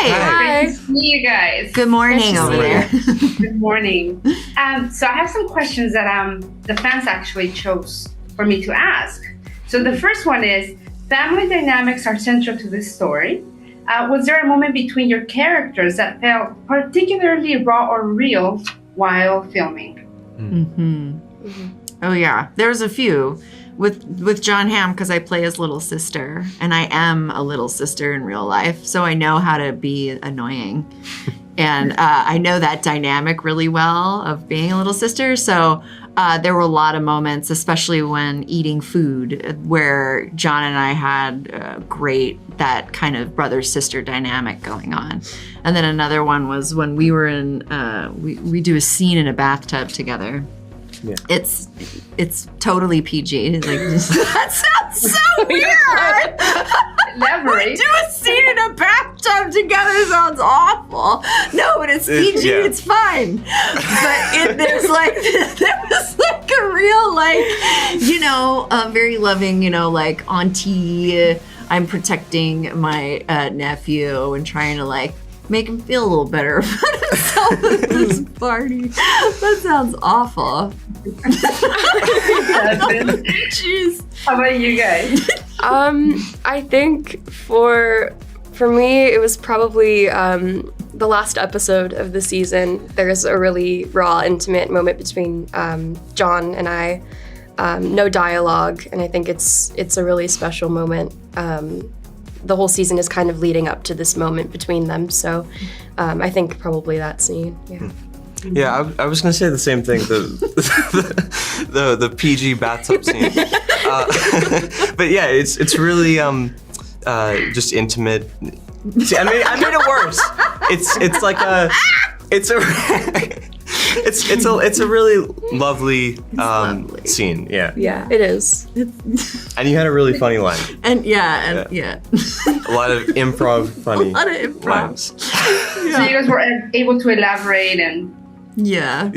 Hi. Great to see you guys. Good morning over there. Good morning. So I have some questions that the fans actually chose for me to ask. So the first one is, family dynamics are central to this story. Was there a moment between your characters that felt particularly raw or real while filming? Oh yeah, there's a few. With John Hamm, because I play his little sister, and I am a little sister in real life, so I know how to be annoying. And I know that dynamic really well of being a little sister, so there were a lot of moments, especially when eating food, where John and I had that kind of brother-sister dynamic going on. And then another one was when we were in, we do a scene in a bathtub together. Yeah. It's totally PG. Like, that sounds so weird. Elaborate. Do a scene in a bathtub together sounds awful. No, but it's PG. It's fine. But there was like a real, like, very loving, like auntie. I'm protecting my nephew and trying to like make him feel a little better about himself at this party. That sounds awful. Jeez. How about you guys? I think for me, it was probably the last episode of the season. There's a really raw, intimate moment between John and I. No dialogue, and I think it's a really special moment. The whole season is kind of leading up to this moment between them, so I think probably that scene. Yeah. Yeah, I was gonna say the same thing. The PG bathtub scene, but yeah, it's really just intimate. See, I made it worse. It's a really lovely scene. Yeah. Yeah, it is. And you had a really funny line. And yeah. A lot of improv funny lines. Yeah. So you guys were able to elaborate and. Yeah.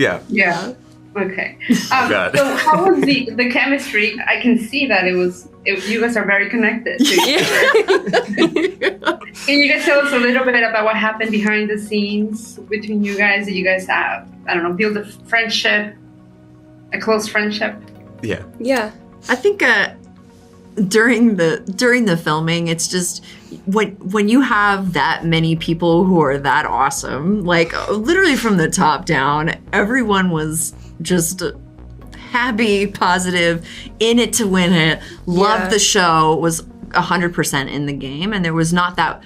Okay. So how was the chemistry? I can see that you guys are very connected. Can you guys tell us a little bit about what happened behind the scenes between you guys? Did you guys have, build a friendship, a close friendship? Yeah. Yeah. I think during the filming, it's just when you have that many people who are that awesome, like literally from the top down, everyone was just happy, positive, in it to win it, loved the show, was 100% in the game. And there was not that,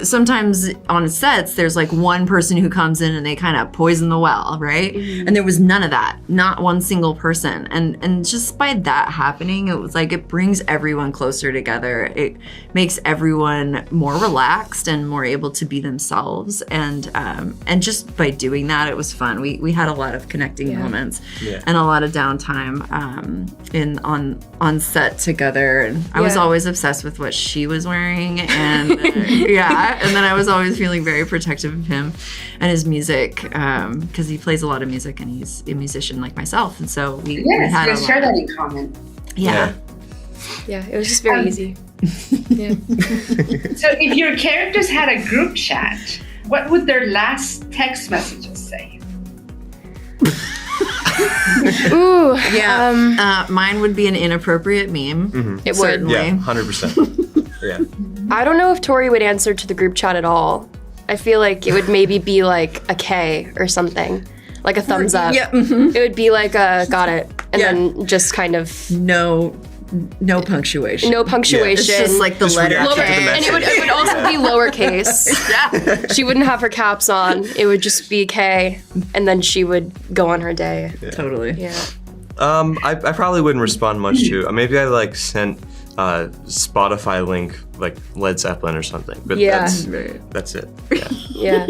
sometimes on sets, there's like one person who comes in and they kind of poison the well, right? Mm-hmm. And there was none of that, not one single person. And just by that happening, it was like, it brings everyone closer together. It makes everyone more relaxed and more able to be themselves. And just by doing that, it was fun. We had a lot of connecting moments and a lot of downtime on set together. And I was always obsessed with what she was wearing, and and then I was always feeling very protective of him and his music, because he plays a lot of music and he's a musician like myself, and so we had you share that in common. Yeah, it was just very easy. So if your characters had a group chat, what would their last text messages say? Ooh, mine would be an inappropriate meme. Mm-hmm. It certainly. would. Yeah, 100%. Yeah. I don't know if Tori would answer to the group chat at all. I feel like it would maybe be like a K or something, like a thumbs up. Yeah. Mm-hmm. It would be like a got it, and then just kind of no punctuation. No punctuation. It's just like the letter K. And it would also be lowercase. She wouldn't have her caps on. It would just be K, and then she would go on her day. Yeah. Totally. Yeah. I probably wouldn't respond much to. Maybe I like sent Spotify link like Led Zeppelin or something. But that's it. Yeah.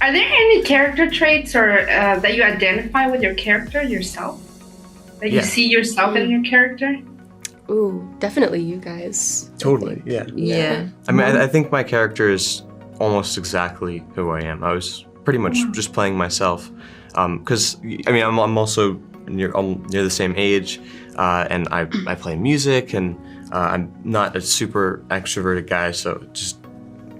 Are there any character traits or that you identify with your character yourself? That you see yourself in your character? Ooh, definitely you guys. Totally, yeah. I mean, I think my character is almost exactly who I am. I was pretty much just playing myself. Because, I mean, I'm also near the same age, and I play music, and I'm not a super extroverted guy, so just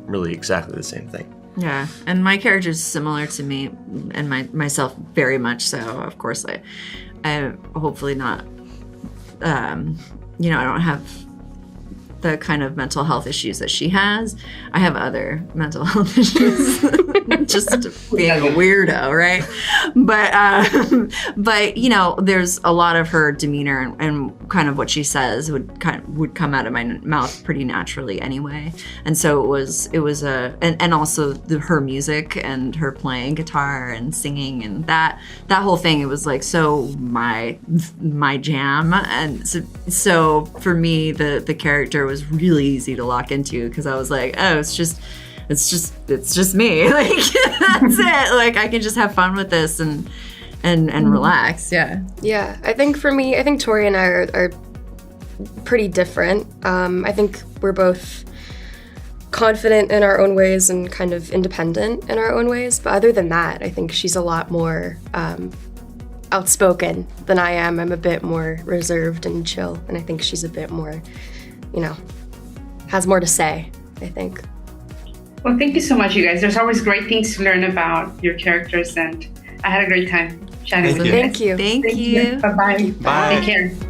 really exactly the same thing. Yeah, and my character is similar to me and myself very much so. Of course, I hopefully not. I don't have the kind of mental health issues that she has. I have other mental health issues, just being a weirdo, right? But there's a lot of her demeanor and kind of what she says would come out of my mouth pretty naturally anyway. And so it was and also her music and her playing guitar and singing and that whole thing. It was like so my jam, and so for me the character was really easy to lock into because I was like, oh, it's just me. Like that's it. Like I can just have fun with this and relax. Yeah. Yeah. I think for me, Tori and I are pretty different. I think we're both confident in our own ways and kind of independent in our own ways. But other than that, I think she's a lot more outspoken than I am. I'm a bit more reserved and chill, and I think she's a bit more, has more to say, I think. Well, thank you so much, you guys. There's always great things to learn about your characters, and I had a great time chatting with you. Thank you. Thank you. Bye-bye. Bye. Take care.